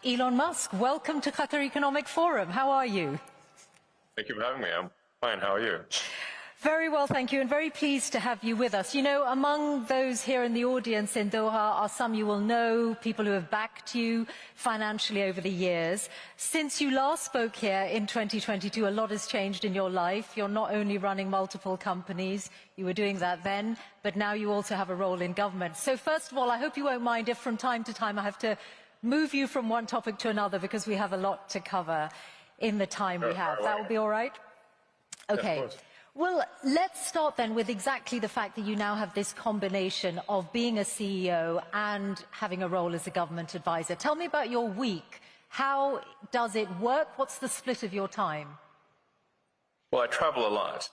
Elon Musk, welcome to Qatar Economic Forum. How are you? Thank you for having me. I'm fine. How are you? Very well, thank you, and very pleased to have you with us. You know, among those here in the audience in Doha are some you will know, people who have backed you financially over the years. Since you last spoke here in 2022, a lot has changed in your life. You're not only running multiple companies, you were doing that then, but now you also have a role in government. So first of all, I hope you won't mind if from time to time I have to move you from one topic to another, because we have a lot to cover in the time we have. That will be all right? Okay. Yeah, well, let's start then with exactly the fact that you now have this combination of being a CEO and having a role as a government advisor. Tell me about your week. How does it work? What's the split of your time? Well, I travel a lot.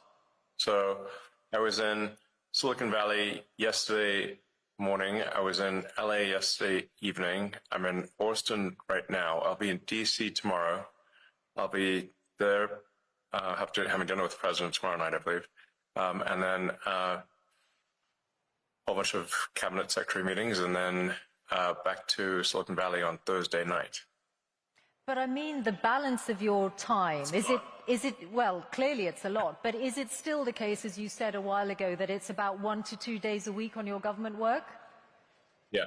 So I was in Silicon Valley yesterday morning. I was in LA yesterday evening. I'm in Austin right now. I'll be in DC tomorrow. I'll be there having dinner with the president tomorrow night, I believe. And then a whole bunch of cabinet secretary meetings, and then back to Silicon Valley on Thursday night. But I mean the balance of your time, is it, well, clearly it's a lot, but is it still the case, as you said a while ago, that it's about 1 to 2 days a week on your government work? Yeah,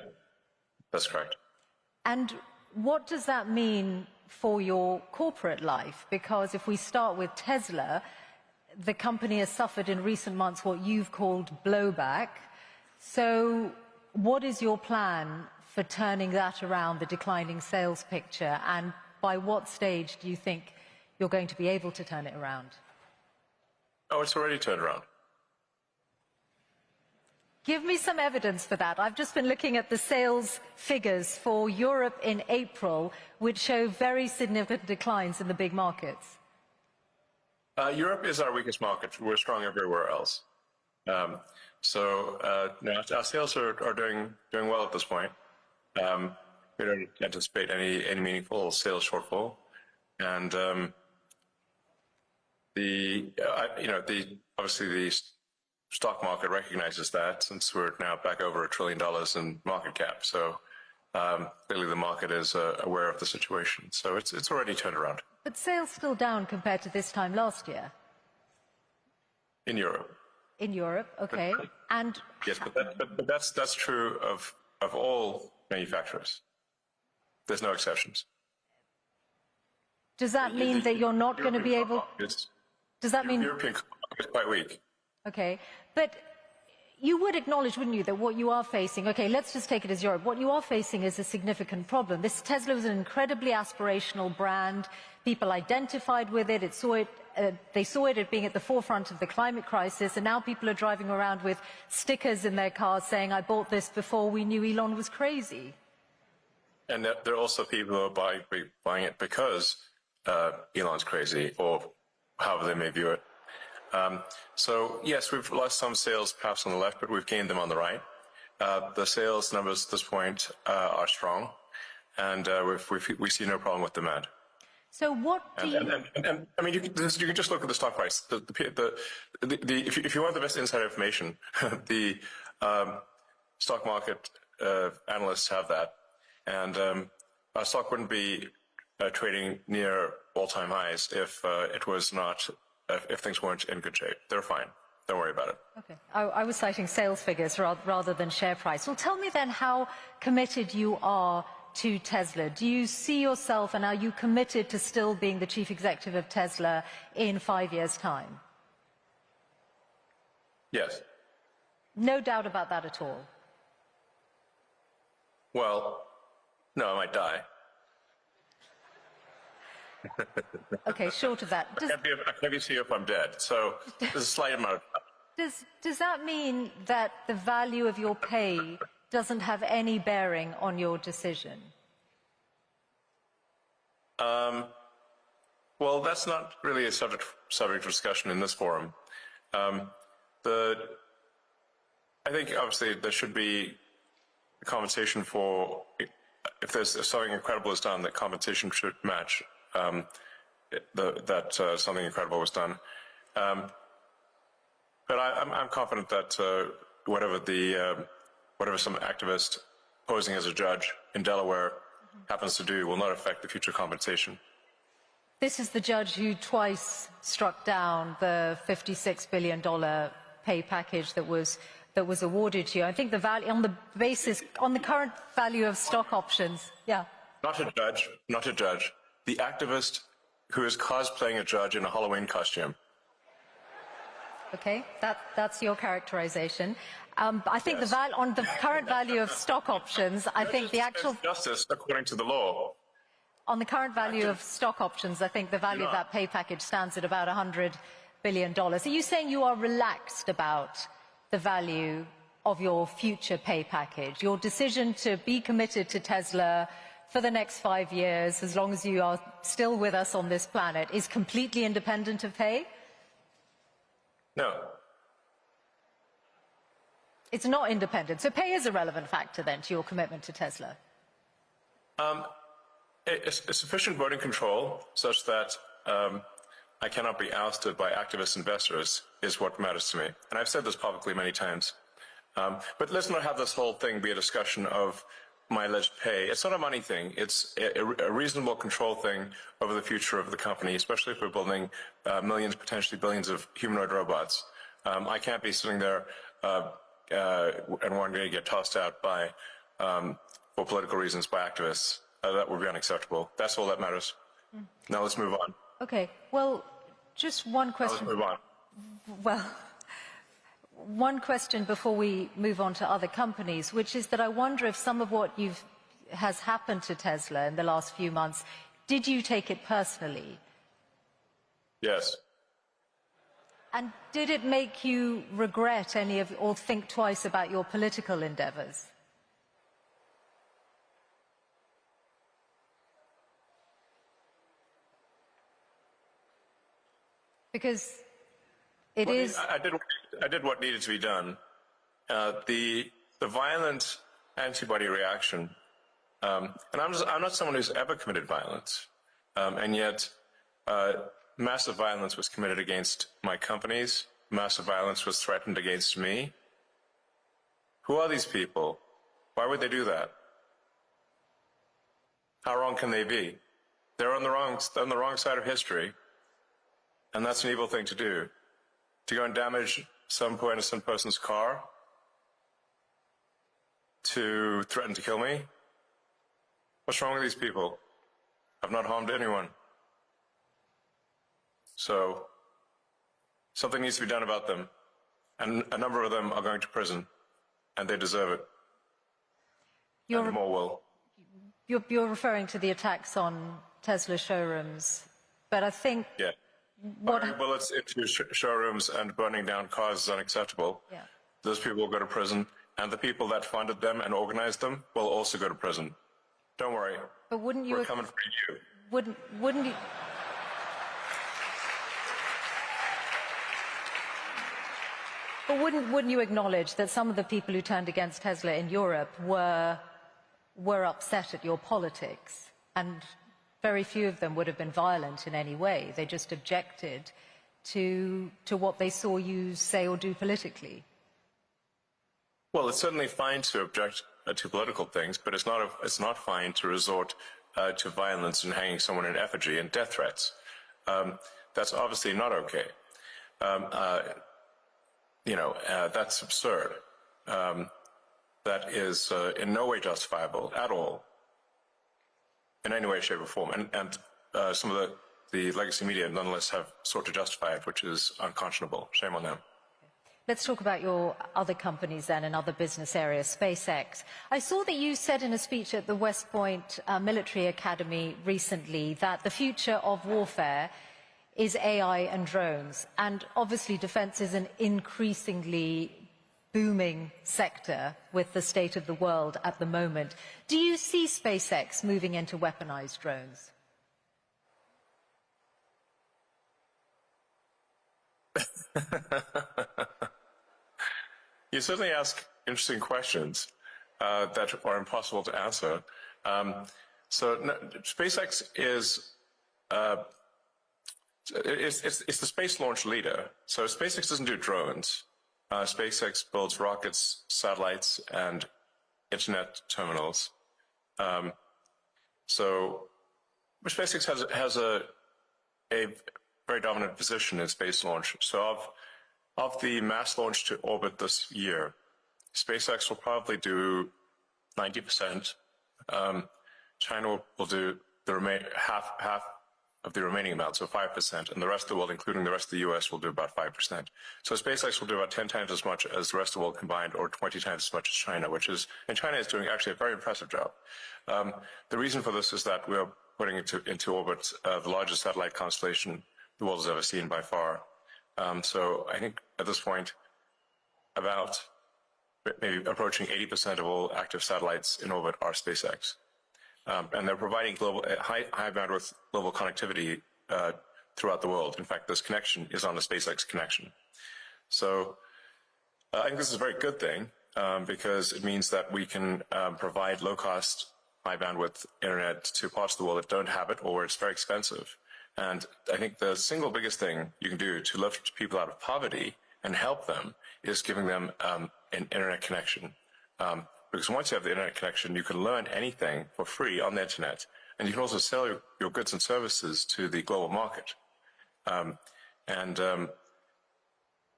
that's correct. And what does that mean for your corporate life? Because if we start with Tesla, the company has suffered in recent months what you've called blowback. So what is your plan for turning that around, the declining sales picture, and by what stage do you think you're going to be able to turn it around? Oh, it's already turned around. Give me some evidence for that. I've just been looking at the sales figures for Europe in April, which show very significant declines in the big markets. Europe is our weakest market. We're strong everywhere else. No, our sales are doing well at this point. We don't anticipate any meaningful sales shortfall, and obviously the stock market recognizes that, since we're now back over $1 trillion in market cap. So clearly the market is aware of the situation. So it's already turned around. But sales still down compared to this time last year? In Europe. In Europe, okay. And yes, but that's true of all manufacturers. There's no exceptions. Does that mean that you're not going to be able... Does that mean... European market is quite weak. Okay, but you would acknowledge, wouldn't you, that what you are facing, okay, let's just take it as Europe, what you are facing is a significant problem. This Tesla was an incredibly aspirational brand. People identified with it, they saw it as being at the forefront of the climate crisis, and now people are driving around with stickers in their cars saying, I bought this before we knew Elon was crazy. And there are also people who are buying it because Elon's crazy, or however they may view it. So yes, we've lost some sales perhaps on the left, but we've gained them on the right. The sales numbers at this point are strong, and we see no problem with demand. So what do you... And I mean, you can just look at the stock price. If you want the best inside information, the stock market analysts have that, and our stock wouldn't be trading near all-time highs if it was not. If things weren't in good shape. They're fine. Don't worry about it. Okay. I was citing sales figures rather than share price. Well, tell me then how committed you are to Tesla. Do you see yourself, and are you committed to still being the chief executive of Tesla in 5 years' time? Yes. No doubt about that at all? Well, no, I might die. Okay, short of that. I can't be CEO if I'm dead, so there's a slight amount of... Does that mean that the value of your pay doesn't have any bearing on your decision? Well, that's not really a subject of discussion in this forum. I think obviously there should be compensation for, if something incredible is done, that compensation should match that something incredible was done. But I'm confident that whatever some activist posing as a judge in Delaware happens to do will not affect the future compensation. This is the judge who twice struck down the $56 billion pay package that was awarded to you. I think the value on the current value of stock options. Yeah. Not a judge, not a judge. The activist who is cosplaying a judge in a Halloween costume. Okay, that's your characterization. I think yes. On the current value of stock options, I think the actual justice according to the law. On the current value of stock options, I think the value of that pay package stands at about $100 billion. Are you saying you are relaxed about the value of your future pay package? Your decision to be committed to Tesla for the next 5 years, as long as you are still with us on this planet, is completely independent of pay? No. It's not independent. So pay is a relevant factor then to your commitment to Tesla? A sufficient voting control such that I cannot be ousted by activist investors is what matters to me. And I've said this publicly many times. But let's not have this whole thing be a discussion of my alleged pay. It's not a money thing. It's a reasonable control thing over the future of the company, especially if we're building millions, potentially billions of humanoid robots. I can't be sitting there and wanting to get tossed out by, for political reasons, by activists. That would be unacceptable. That's all that matters. Now let's move on. Okay. Well, just one question. Now let's move on. Well, one question before we move on to other companies, which is that I wonder if some of what has happened to Tesla in the last few months, did you take it personally? Yes. And did it make you regret any of, or think twice about your political endeavors? Because it is. I did what needed to be done. The violent antibody reaction, and I'm not someone who's ever committed violence, and yet massive violence was committed against my companies. Massive violence was threatened against me. Who are these people? Why would they do that? How wrong can they be? They're on the wrong side of history. And that's an evil thing to do. To go and damage some poor innocent person's car? To threaten to kill me? What's wrong with these people? I've not harmed anyone. So, something needs to be done about them. And a number of them are going to prison. And they deserve it. And more will. You're referring to the attacks on Tesla showrooms. But I think... Yeah. Firing bullets into showrooms and burning down cars is unacceptable. Yeah. Those people will go to prison, and the people that funded them and organized them will also go to prison. Don't worry. But wouldn't you? We're coming for you. Wouldn't you? But wouldn't you acknowledge that some of the people who turned against Tesla in Europe were upset at your politics, and very few of them would have been violent in any way. They just objected to what they saw you say or do politically. Well, it's certainly fine to object to political things, but it's not fine to resort to violence and hanging someone in effigy and death threats. That's obviously not okay. That's absurd. That is in no way justifiable at all. In any way, shape, or form. And some of the legacy media nonetheless have sought to justify it, which is unconscionable. Shame on them. Let's talk about your other companies then and other business areas. SpaceX. I saw that you said in a speech at the West Point Military Academy recently that the future of warfare is AI and drones. And obviously defense is an increasingly booming sector with the state of the world at the moment. Do you see SpaceX moving into weaponized drones? You certainly ask interesting questions that are impossible to answer. SpaceX is it's the space launch leader. So SpaceX doesn't do drones. SpaceX builds rockets, satellites, and internet terminals. So SpaceX has a very dominant position in space launch. So of the mass launch to orbit this year, SpaceX will probably do 90%. China will do the half of the remaining amount, so 5%, and the rest of the world, including the rest of the US, will do about 5%. So SpaceX will do about 10 times as much as the rest of the world combined, or 20 times as much as China, and China is doing actually a very impressive job. The reason for this is that we're putting into orbit the largest satellite constellation the world has ever seen by far. So I think at this point, about maybe approaching 80% of all active satellites in orbit are SpaceX. And they're providing high bandwidth global connectivity throughout the world. In fact, this connection is on the SpaceX connection. So I think this is a very good thing because it means that we can provide low-cost, high-bandwidth internet to parts of the world that don't have it or where it's very expensive. And I think the single biggest thing you can do to lift people out of poverty and help them is giving them an internet connection. Because once you have the internet connection, you can learn anything for free on the internet, and you can also sell your goods and services to the global market.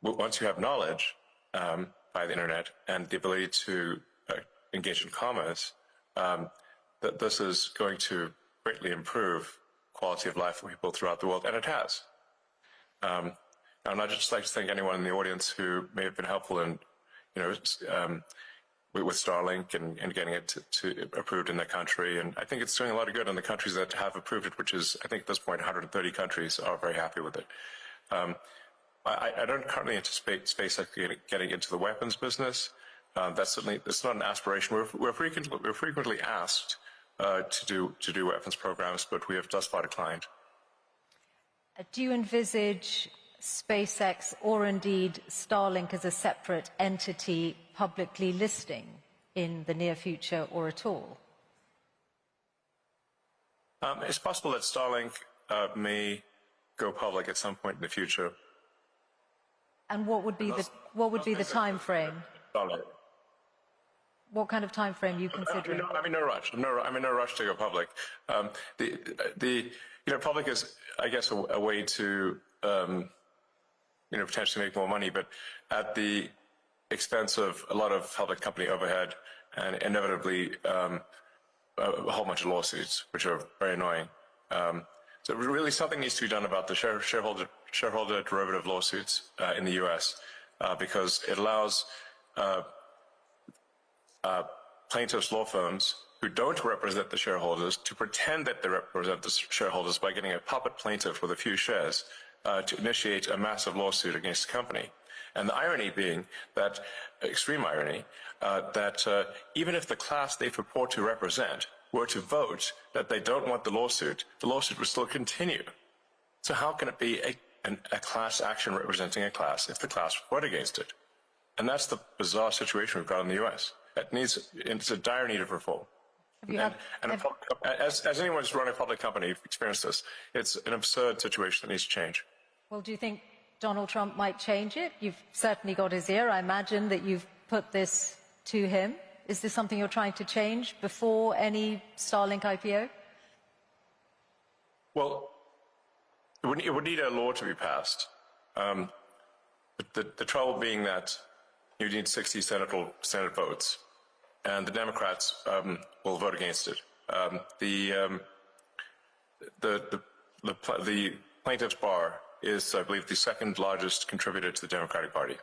Once you have knowledge by the internet and the ability to engage in commerce, that this is going to greatly improve quality of life for people throughout the world, and it has. And I'd just like to thank anyone in the audience who may have been helpful in, with Starlink and getting it to approved in their country. And I think it's doing a lot of good in the countries that have approved it, which is, I think at this point, 130 countries are very happy with it. I don't currently anticipate SpaceX getting into the weapons business. That's not an aspiration. We're frequently asked to do weapons programs, but we have thus far declined. Do you envisage SpaceX or indeed Starlink as a separate entity publicly listing in the near future or at all? It's possible that Starlink may go public at some point in the future. And what would be the time frame? Starlink. What kind of time frame are you considering? I'm in no rush. I'm in no rush to go public. Public is, I guess, a way to potentially make more money, but at the expense of a lot of public company overhead and inevitably a whole bunch of lawsuits, which are very annoying. So really something needs to be done about the shareholder derivative lawsuits in the U.S. Because it allows plaintiffs' law firms who don't represent the shareholders to pretend that they represent the shareholders by getting a puppet plaintiff with a few shares to initiate a massive lawsuit against the company. And the irony being that, extreme irony, that even if the class they purport to represent were to vote that they don't want the lawsuit would still continue. So how can it be a class action representing a class if the class would vote against it? And that's the bizarre situation we've got in the U.S. It's a dire need of reform. As anyone who's run a public company experienced this, it's an absurd situation that needs to change. Well, do you think Donald Trump might change it? You've certainly got his ear. I imagine that you've put this to him. Is this something you're trying to change before any Starlink IPO? Well, it would need a law to be passed. The trouble being that you need 60 Senate votes, and the Democrats will vote against it. The plaintiff's bar is, I believe, the second largest contributor to the Democratic Party.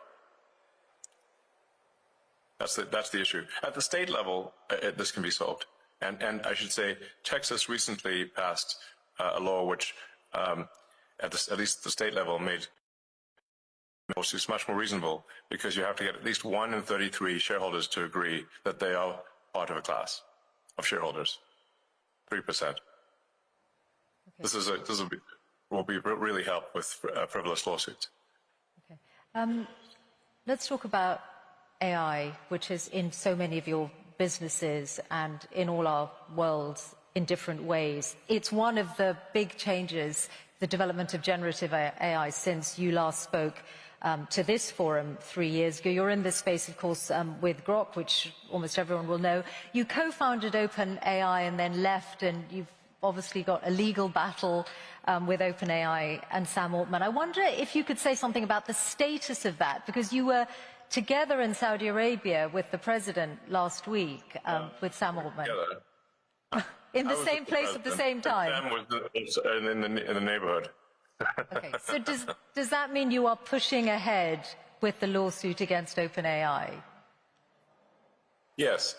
That's the issue. At the state level, this can be solved. And I should say, Texas recently passed a law which, at least the state level, made lawsuits much more reasonable, because you have to get at least 1 in 33 shareholders to agree that they are part of a class of shareholders. 3%. Okay. This will really help with frivolous lawsuits. Okay. Let's talk about AI, which is in so many of your businesses and in all our worlds in different ways. It's one of the big changes, the development of generative AI, since you last spoke to this forum 3 years ago. You're in this space, of course, with Grok, which almost everyone will know. You co-founded OpenAI and then left, and you've obviously got a legal battle with OpenAI and Sam Altman. I wonder if you could say something about the status of that, because you were together in Saudi Arabia with the president last week, with Sam Altman. In the same place at the same time. Sam was in the neighborhood. Okay, so does that mean you are pushing ahead with the lawsuit against OpenAI? Yes.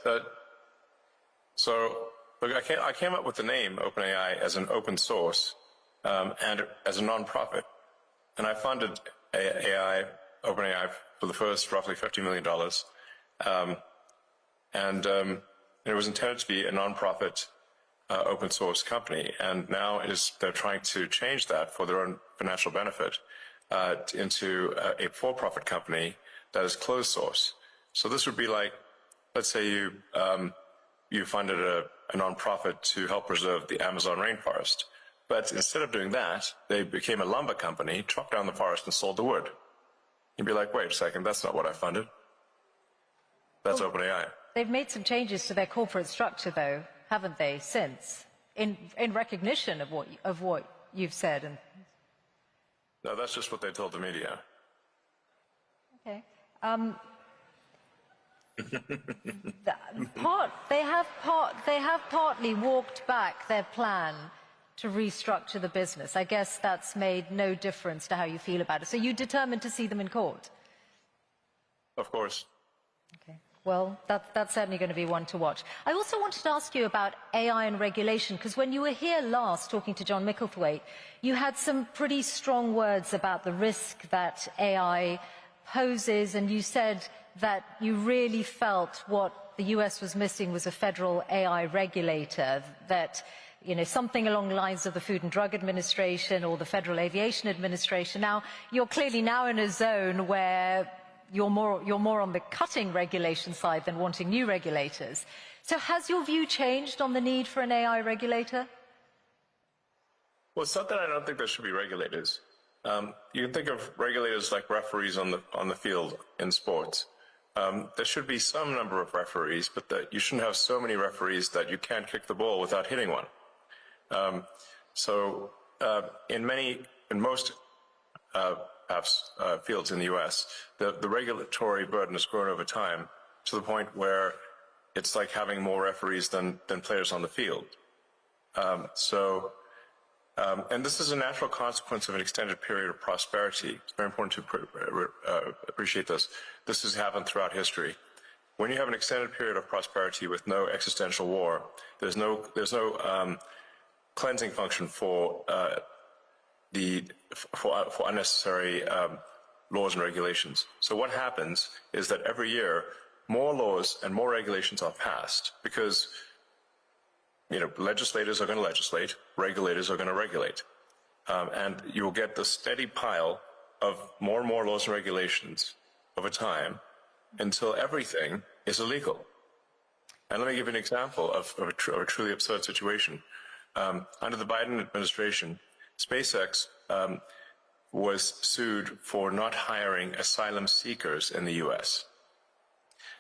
So look, I came up with the name OpenAI as an open source and as a nonprofit, and I funded OpenAI for the first roughly $50 million, and it was intended to be a nonprofit open source company, and now they're trying to change that for their own financial benefit into a for-profit company that is closed source. So this would be like, let's say you funded a nonprofit to help preserve the Amazon rainforest, but instead of doing that, they became a lumber company, chopped down the forest, and sold the wood. You'd be like, wait a second, that's not what I funded. That's OpenAI. They've made some changes to their corporate structure, though, haven't they, since, in recognition of what you've said? And no, that's just what they told the media. Okay. They have partly walked back their plan to restructure the business. I guess that's made no difference to how you feel about it. So you're determined to see them in court? Of course. Okay. Well, that's certainly going to be one to watch. I also wanted to ask you about AI and regulation, because when you were here last talking to John Micklethwaite, you had some pretty strong words about the risk that AI poses, and you said that you really felt what the US was missing was a federal AI regulator, that, you know, something along the lines of the Food and Drug Administration or the Federal Aviation Administration. Now, you're clearly now in a zone where you're more on the cutting regulation side than wanting new regulators. So has your view changed on the need for an AI regulator? Well, it's not that I don't think there should be regulators. You can think of regulators like referees on the field in sports. There should be some number of referees, but you shouldn't have so many referees that you can't kick the ball without hitting one. In most fields in the U.S., the regulatory burden has grown over time to the point where it's like having more referees than players on the field. And this is a natural consequence of an extended period of prosperity. It's very important to appreciate this. This has happened throughout history. When you have an extended period of prosperity with no existential war, there's no cleansing function for unnecessary laws and regulations. So what happens is that every year more laws and more regulations are passed because, you know, legislators are going to legislate, regulators are going to regulate, and you will get the steady pile of more and more laws and regulations over time until everything is illegal. And let me give you an example of a truly absurd situation. Under the Biden administration, SpaceX was sued for not hiring asylum seekers in the U.S.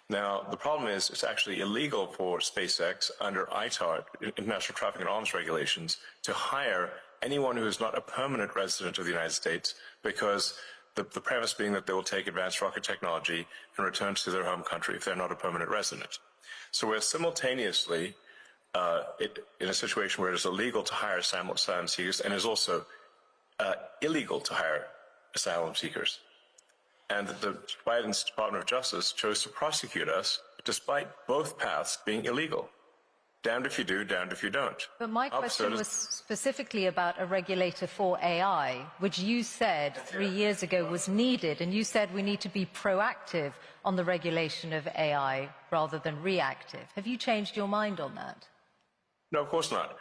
Now, the problem is it's actually illegal for SpaceX under ITAR, International Traffic in Arms Regulations, to hire anyone who is not a permanent resident of the United States, because the premise being that they will take advanced rocket technology and return to their home country if they're not a permanent resident. So we're simultaneously in a situation where it is illegal to hire asylum seekers and is also illegal to hire asylum seekers. And the Biden Department of Justice chose to prosecute us despite both paths being illegal. Damned if you do, damned if you don't. But my question was specifically about a regulator for AI, which you said 3 years ago was needed, and you said we need to be proactive on the regulation of AI rather than reactive. Have you changed your mind on that? No, of course not.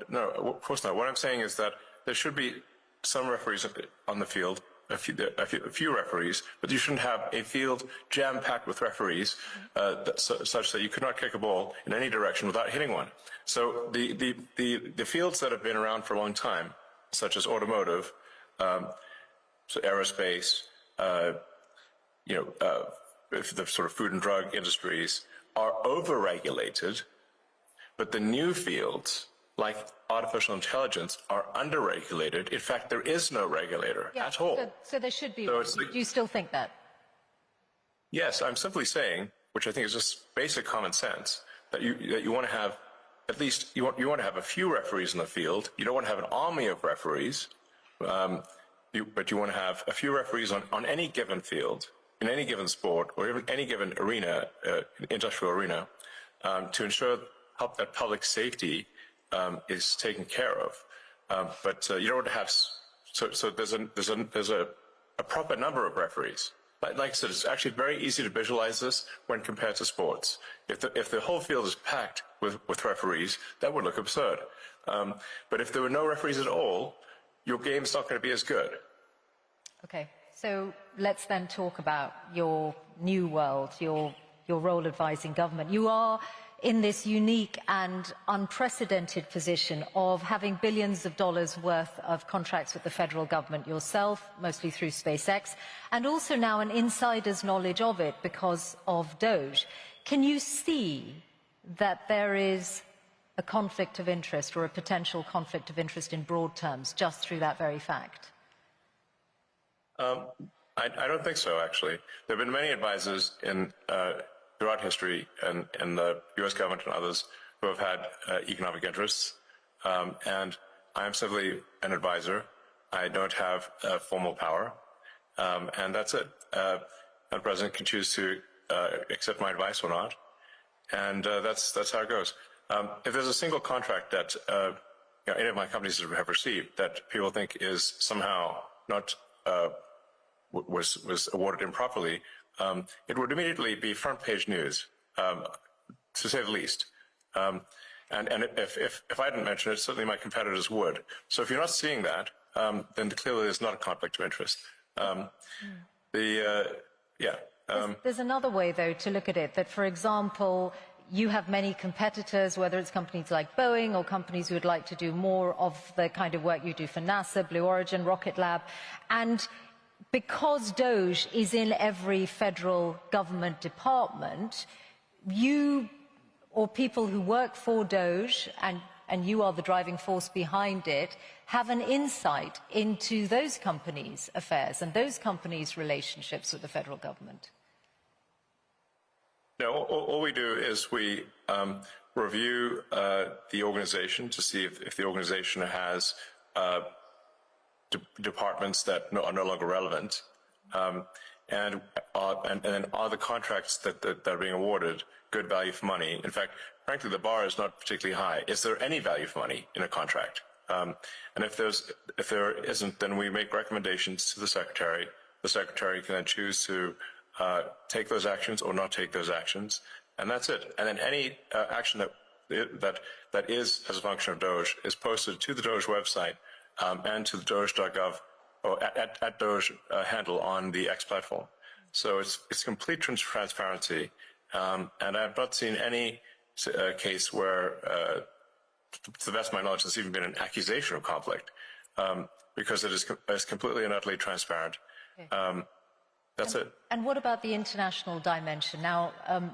No, of course not. What I'm saying is that there should be some referees on the field, a few referees, but you shouldn't have a field jam-packed with referees such that you could not kick a ball in any direction without hitting one. So the fields that have been around for a long time, such as automotive, so aerospace, if the sort of food and drug industries are overregulated, but the new fields like artificial intelligence are underregulated. In fact, there is no regulator at all. So there should be. So do you still think that? Yes, I'm simply saying, which I think is just basic common sense, that you want to have at least you want to have a few referees in the field. You don't want to have an army of referees, but you want to have a few referees on any given field, in any given sport, or even any given arena, industrial arena, to ensure that public safety is taken care of. But you don't want to have so there's a proper number of referees. Like I said, it's actually very easy to visualize this when compared to sports. If the whole field is packed with referees, that would look absurd. But if there were no referees at all, your game's not going to be as good. Okay, so let's then talk about your new world, your role advising government. You are in this unique and unprecedented position of having billions of dollars worth of contracts with the federal government yourself, mostly through SpaceX, and also now an insider's knowledge of it because of DOGE. Can you see that there is a conflict of interest or a potential conflict of interest in broad terms just through that very fact? I don't think so, actually. There have been many advisors throughout history and the U.S. government and others who have had economic interests. And I am simply an advisor. I don't have formal power. And that's it. The president can choose to accept my advice or not. And that's how it goes. If there's a single contract that any of my companies have received that people think is somehow not was awarded improperly, it would immediately be front page news, to say the least. And if I didn't mention it, certainly my competitors would. So if you're not seeing that, then clearly there's not a conflict of interest. There's another way, though, to look at it, that, for example, you have many competitors, whether it's companies like Boeing or companies who would like to do more of the kind of work you do for NASA, Blue Origin, Rocket Lab, and because DOGE is in every federal government department, you or people who work for DOGE, and you are the driving force behind it, have an insight into those companies' affairs and those companies' relationships with the federal government. No, all we do is we review the organization to see if the organization has departments that are no longer relevant, and then are the contracts that are being awarded good value for money. In fact, frankly, the bar is not particularly high. Is there any value for money in a contract? And if there isn't, then we make recommendations to the secretary. The secretary can then choose to take those actions or not take those actions, and that's it. And then any action that is as a function of DOGE is posted to the DOGE website and to the doge.gov or at DOGE handle on the X platform. So it's complete transparency, and I've not seen any case where, to the best of my knowledge, there's even been an accusation of conflict, because it is completely and utterly transparent. Okay. That's it. And what about the international dimension? Now,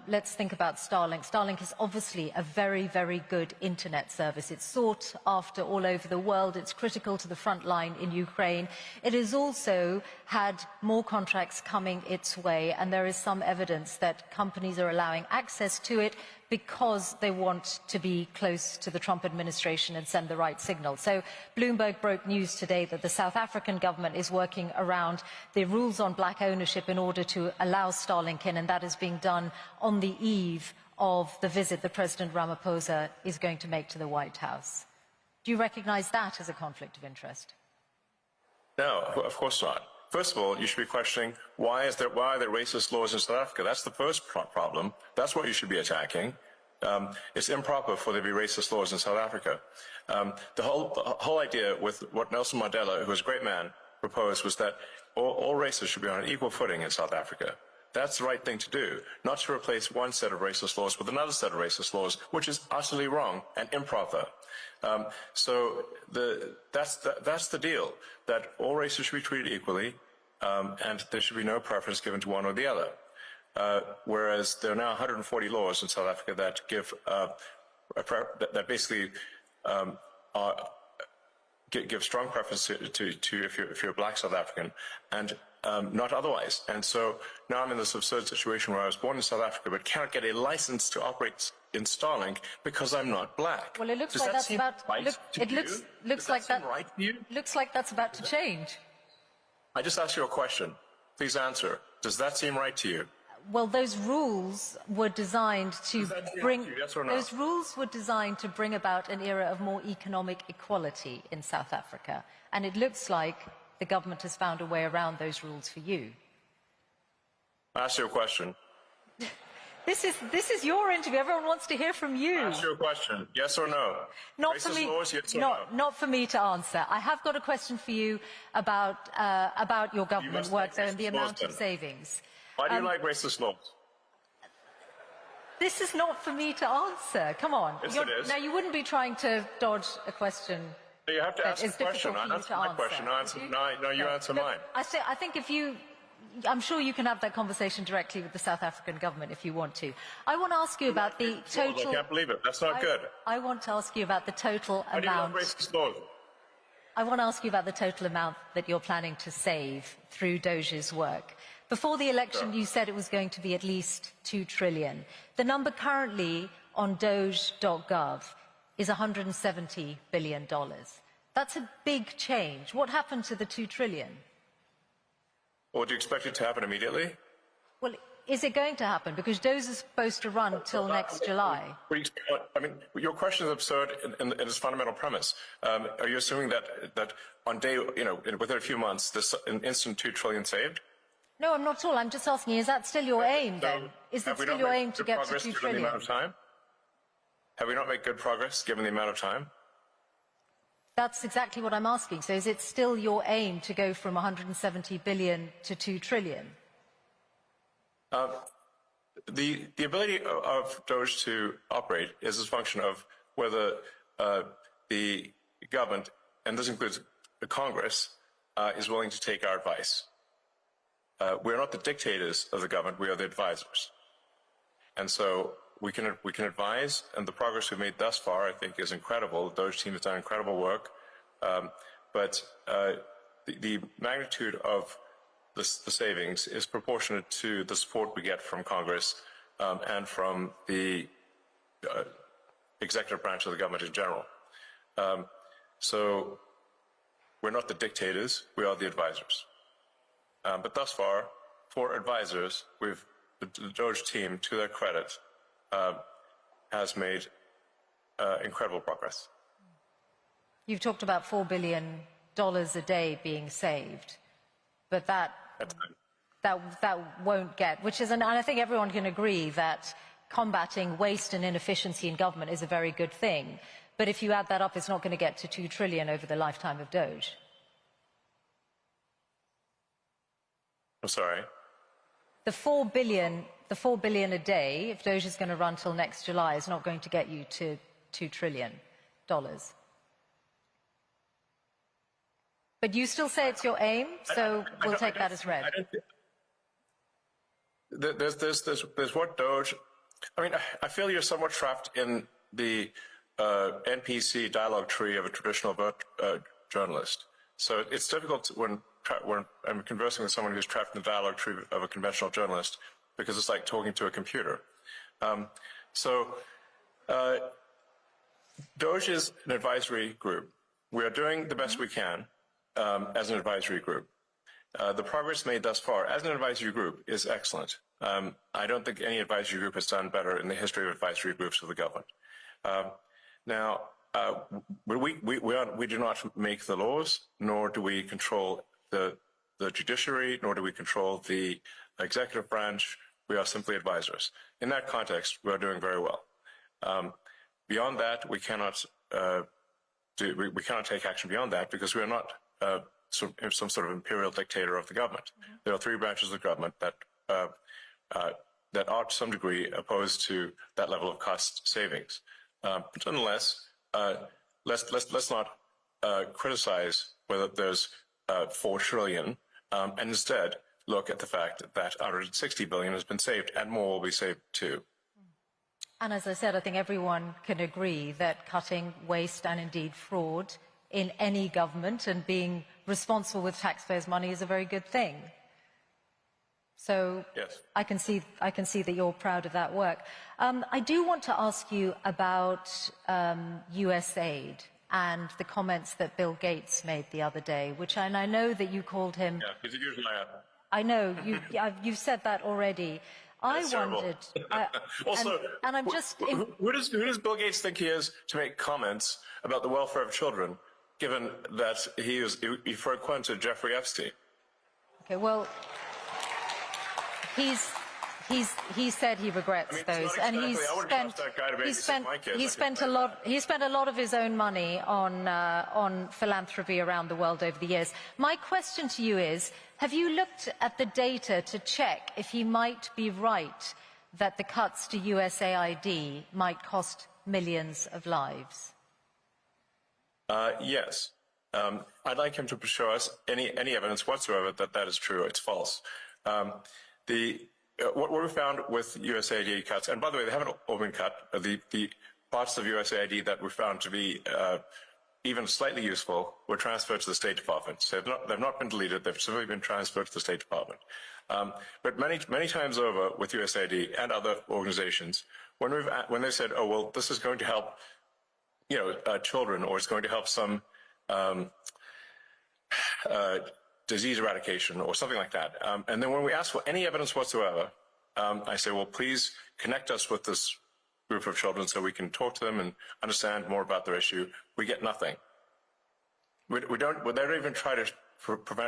let's think about Starlink. Starlink is obviously a very, very good internet service. It's sought after all over the world. It's critical to the front line in Ukraine. It has also had more contracts coming its way, and there is some evidence that companies are allowing access to it because they want to be close to the Trump administration and send the right signal. So Bloomberg broke news today that the South African government is working around the rules on black ownership in order to allow Starlink in, and that is being done on the eve of the visit that President Ramaphosa is going to make to the White House. Do you recognize that as a conflict of interest? No, of course not. First of all, you should be questioning why are there racist laws in South Africa? That's the first problem. That's what you should be attacking. It's improper for there to be racist laws in South Africa. The whole idea with what Nelson Mandela, who was a great man, proposed was that all races should be on an equal footing in South Africa. That's the right thing to do, not to replace one set of racist laws with another set of racist laws, which is utterly wrong and improper. So that's the deal, that all races should be treated equally. and there should be no preference given to one or the other. Whereas there are now 140 laws in South Africa that give that basically give strong preference to if you're a black South African, and not otherwise. And so now I'm in this absurd situation where I was born in South Africa but cannot get a license to operate in Starlink because I'm not black. Well, it looks Does like that that's seem about. right to you? Looks Does like that that. seem right to you? Looks like that's about to change. I just asked you a question. Please answer. Does that seem right to you? Well, those rules were designed to bring. Yes or no? Those rules were designed to bring about an era of more economic equality in South Africa, and it looks like the government has found a way around those rules for you. I asked you a question. This is your interview. Everyone wants to hear from you. I asked you a question. Yes or no? Not Racist for me. laws, yes or no? Not for me to answer. I have got a question for you about your government work though and the amount of savings. Why do you like racist laws? This is not for me to answer. Come on. Yes, it is. Now, you wouldn't be trying to dodge a question. No, you have to ask It's the question. difficult for I you answer to my answer. question. No, you answer Look, mine. I think if you, I'm sure you can have that conversation directly with the South African government if you want to. I want to ask you about the total. I can't believe it. That's not good. I want to ask you about the total How do you amount. love racist laws? I want to ask you about the total amount that you're planning to save through DOGE's work. Before the election, you said it was going to be at least $2 trillion. The number currently on doge.gov is $170 billion. That's a big change. What happened to the $2 trillion? Well, do you expect it to happen immediately? Well, is it going to happen? Because DOGE is supposed to run till next July. I mean, your question is absurd in its fundamental premise. Are you assuming that on day, within a few months, this an instant $2 trillion saved? No, I'm not at all. I'm just asking, is that still your aim then? Is it still your aim to get to $2 given trillion? the amount of time? Have we not made good progress given the amount of time? That's exactly what I'm asking. So is it still your aim to go from 170 billion to 2 trillion? The ability of DOGE to operate is a function of whether the government, and this includes the Congress, is willing to take our advice. We're not the dictators of the government, we are the advisors. And so we can advise, and the progress we've made thus far, I think, is incredible. The DOGE team has done incredible work. But the magnitude of the savings is proportionate to the support we get from Congress and from the executive branch of the government in general. So we're not the dictators, we are the advisors. But thus far, for advisors, the DOGE team, to their credit, has made incredible progress. You've talked about $4 billion a day being saved, but that won't get, which is, and I think everyone can agree that combating waste and inefficiency in government is a very good thing. But if you add that up, it's not going to get to 2 trillion over the lifetime of DOGE. I'm sorry? The 4 billion a day, if DOGE is going to run till next July, is not going to get you to $2 trillion. But you still say it's your aim, so we'll take that as read. There's what DOGE, I mean, I feel you're somewhat trapped in the NPC dialogue tree of a traditional journalist. So it's difficult when I'm conversing with someone who's trapped in the dialogue tree of a conventional journalist, because it's like talking to a computer. DOGE is an advisory group. We are doing the best we can as an advisory group. The progress made thus far as an advisory group is excellent. I don't think any advisory group has done better in the history of advisory groups of the government. We do not make the laws, nor do we control the judiciary, nor do we control the executive branch. We are simply advisors. In that context, we are doing very well. Beyond that, we cannot take action beyond that, because we are not some sort of imperial dictator of the government. There are three branches of the government that are to some degree opposed to that level of cost savings. But nonetheless, let's not criticize whether there's $4 trillion and instead look at the fact that 160 billion has been saved, and more will be saved too. And as I said, I think everyone can agree that cutting waste and indeed fraud in any government and being responsible with taxpayers' money is a very good thing. So yes. I can see that you're proud of that work. I do want to ask you about USAID and the comments that Bill Gates made the other day, and I know that you called him... Yeah, he's a huge liar. I know, you've said that already. I wondered... also, and I'm just... Who does Bill Gates think he is to make comments about the welfare of children, given that he frequented Jeffrey Epstein? Okay, well... He said he regrets those, and he spent a lot of his own money on philanthropy around the world over the years. My question to you is: have you looked at the data to check if he might be right that the cuts to USAID might cost millions of lives? Yes. I'd like him to show us any evidence whatsoever that that is true. It's false. What we found with USAID cuts, and by the way, they haven't all been cut. The parts of USAID that we found to be even slightly useful were transferred to the State Department. So they've not been deleted. They've simply been transferred to the State Department. But many times over with USAID and other organizations, when they said, "Oh well, this is going to help, children, or it's going to help some." Disease eradication or something like that. And then when we ask for any evidence whatsoever, I say, well, please connect us with this group of children so we can talk to them and understand more about their issue. We get nothing. They don't even try to come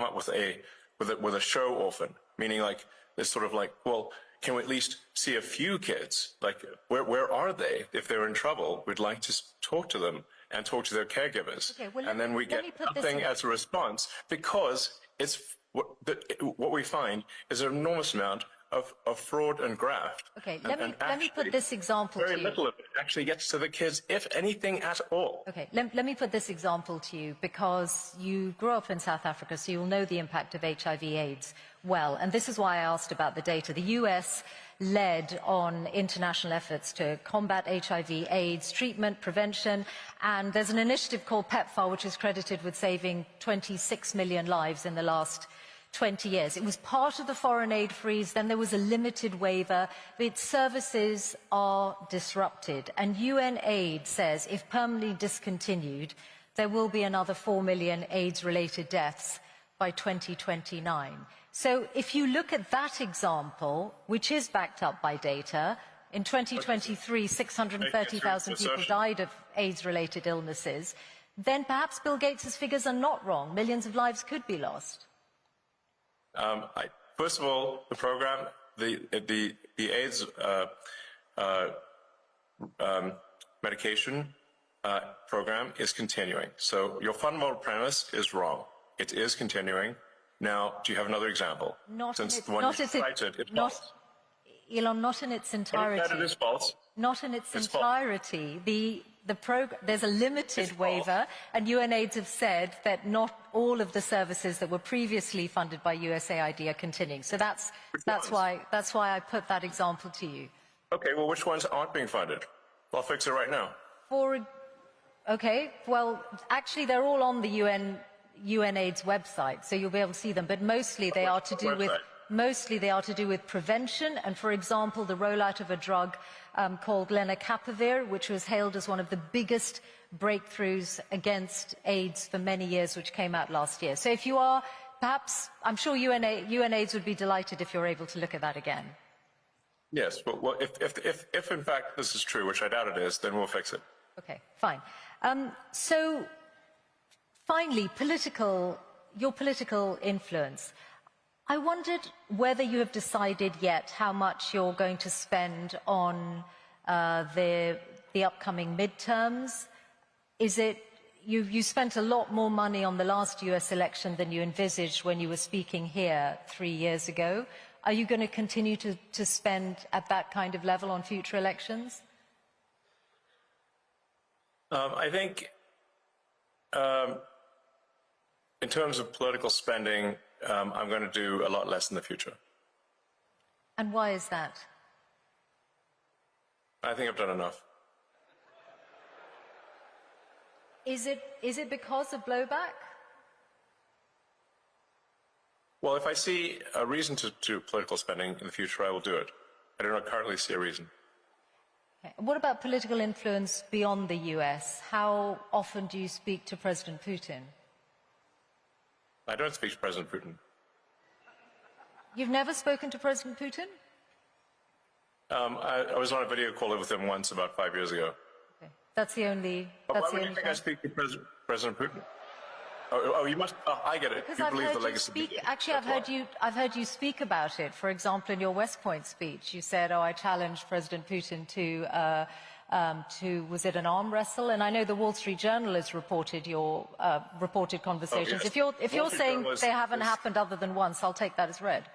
up with a show orphan, meaning like this sort of like, well, can we at least see a few kids? Like, where are they? If they're in trouble, we'd like to talk to them and talk to their caregivers. Okay, well, and then we get nothing as a response, because it's what we find is an enormous amount of fraud and graft. Okay, let me put this example to you. Very little of it actually gets to the kids, if anything at all. Okay, let me put this example to you, because you grew up in South Africa, so you'll know the impact of HIV/AIDS well. And this is why I asked about the data. The US led on international efforts to combat HIV/AIDS treatment, prevention, and there's an initiative called PEPFAR, which is credited with saving 26 million lives in the last 20 years. It was part of the foreign aid freeze, then there was a limited waiver. Its services are disrupted, and UNAID says if permanently discontinued, there will be another 4 million AIDS-related deaths by 2029. So if you look at that example, which is backed up by data, in 2023, 630,000 people died of AIDS-related illnesses, then perhaps Bill Gates' figures are not wrong. Millions of lives could be lost. First of all, the program, the AIDS medication program is continuing. So your fundamental premise is wrong. It is continuing. Now, do you have another example? Not in its entirety. That it is false. Not in its entirety. There's a limited waiver, and UNAIDS have said that not all of the services that were previously funded by USAID are continuing. So that's why I put that example to you. Okay, well, which ones aren't being funded? I'll fix it right now. Okay, well, actually, they're all on the UNAIDS website, so you'll be able to see them. But mostly they are to do with prevention, and, for example, the rollout of a drug called lenacapavir, which was hailed as one of the biggest breakthroughs against AIDS for many years, which came out last year. So if you are, perhaps, I'm sure UNAIDS would be delighted if you're able to look at that again. Yes, well, if in fact this is true, which I doubt it is, then we'll fix it. Okay, fine. So, finally, your political influence. I wondered whether you have decided yet how much you're going to spend on the upcoming midterms. Is it you spent a lot more money on the last US election than you envisaged when you were speaking here 3 years ago? Are you going to continue to spend at that kind of level on future elections? I think In terms of political spending, I'm going to do a lot less in the future. And why is that? I think I've done enough. Is it because of blowback? Well, if I see a reason to do political spending in the future, I will do it. I do not currently see a reason. Okay. What about political influence beyond the US? How often do you speak to President Putin? I don't speak to President Putin. You've never spoken to President Putin? I was on a video call with him once about 5 years ago. Okay. That's the only. Why would you think I speak to President Putin? Oh, you must. Oh, I get it. Because you I've believe heard the you legacy. speak. Actually, I've heard you speak about it. For example, in your West Point speech, you said, "Oh, I challenged President Putin to was it an arm wrestle?" And I know the Wall Street Journal has reported your reported conversations. Oh, yes. If you're saying they haven't happened other than once, I'll take that as read.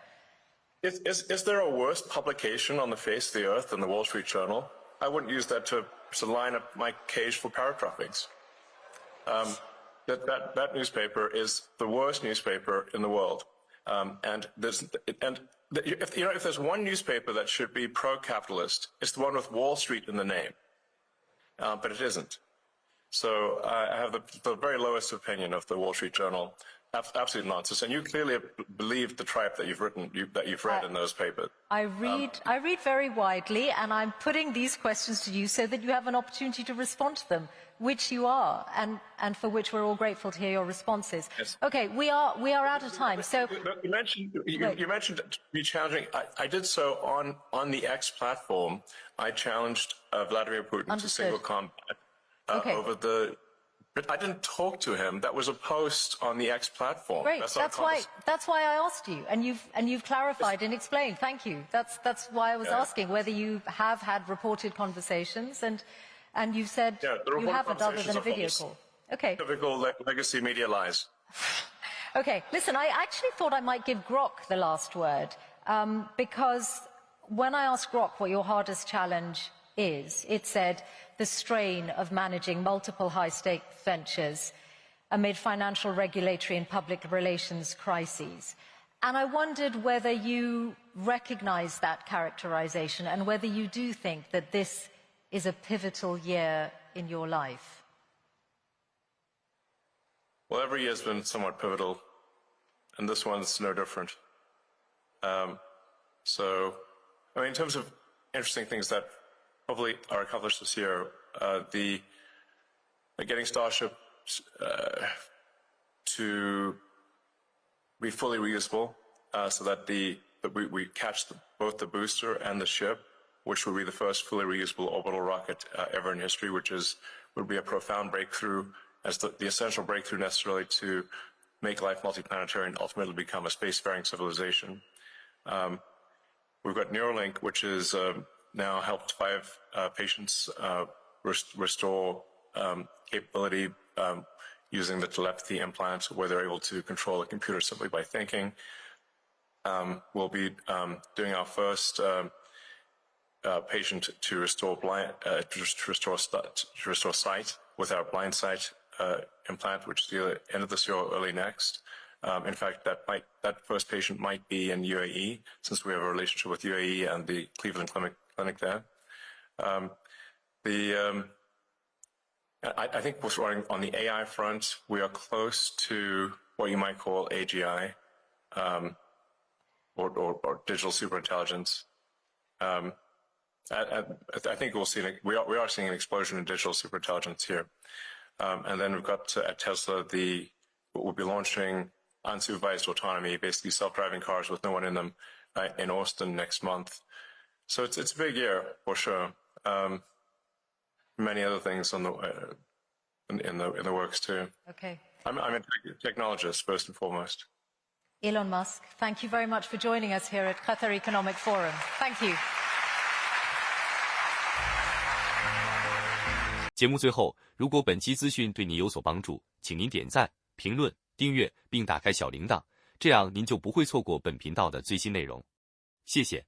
Is there a worse publication on the face of the earth than the Wall Street Journal? I wouldn't use that to line up my cage for parrot droppings. That newspaper is the worst newspaper in the world. If there's one newspaper that should be pro-capitalist, it's the one with Wall Street in the name. But it isn't. So I have the very lowest opinion of the Wall Street Journal. Absolute nonsense. And you clearly believe the tripe that you've read in those papers. I read very widely, and I'm putting these questions to you so that you have an opportunity to respond to them, which you are, and for which we're all grateful to hear your responses. Yes. Okay, we are out of time. So you mentioned me challenging. I did so on the X platform. I challenged Vladimir Putin to single combat over the. But I didn't talk to him. That was a post on the X platform. Great. That's why I asked you, and you've clarified and explained. Thank you. That's why I was asking whether you have had reported conversations, and you've said you haven't, other than a video call. Okay. Typical legacy media lies. Okay. Listen, I actually thought I might give Grok the last word, because when I asked Grok what your hardest challenge is, it said the strain of managing multiple high-stake ventures amid financial, regulatory and public relations crises. And I wondered whether you recognize that characterization and whether you do think that this is a pivotal year in your life. Well, every year has been somewhat pivotal, and this one's no different. So, I mean, in terms of interesting things that hopefully are accomplished this year, getting Starship to be fully reusable, so that we catch both the booster and the ship, which would be the first fully reusable orbital rocket ever in history, would be a profound breakthrough, as the essential breakthrough necessarily to make life multiplanetary and ultimately become a spacefaring civilization. We've got Neuralink, which is now helped 5 patients restore capability using the telepathy implant, where they're able to control a computer simply by thinking. We'll be doing our first patient to restore sight with our blind sight implant, which is either end of this year or early next. In fact, that first patient might be in UAE, since we have a relationship with UAE and the Cleveland clinic there. I think on the AI front, we are close to what you might call AGI, or digital superintelligence. I think we are seeing an explosion in digital superintelligence here. And then we've got at Tesla we'll be launching unsupervised autonomy, basically self-driving cars with no one in them, in Austin next month. So it's a big year for sure. Many other things in the works too. Okay. I'm a technologist first and foremost. Elon Musk, thank you very much for joining us here at Qatar Economic Forum. Thank you. 节目最后，如果本期资讯对你有所帮助，请您点赞、评论、订阅并打开小铃铛，这样您就不会错过本频道的最新内容。谢谢。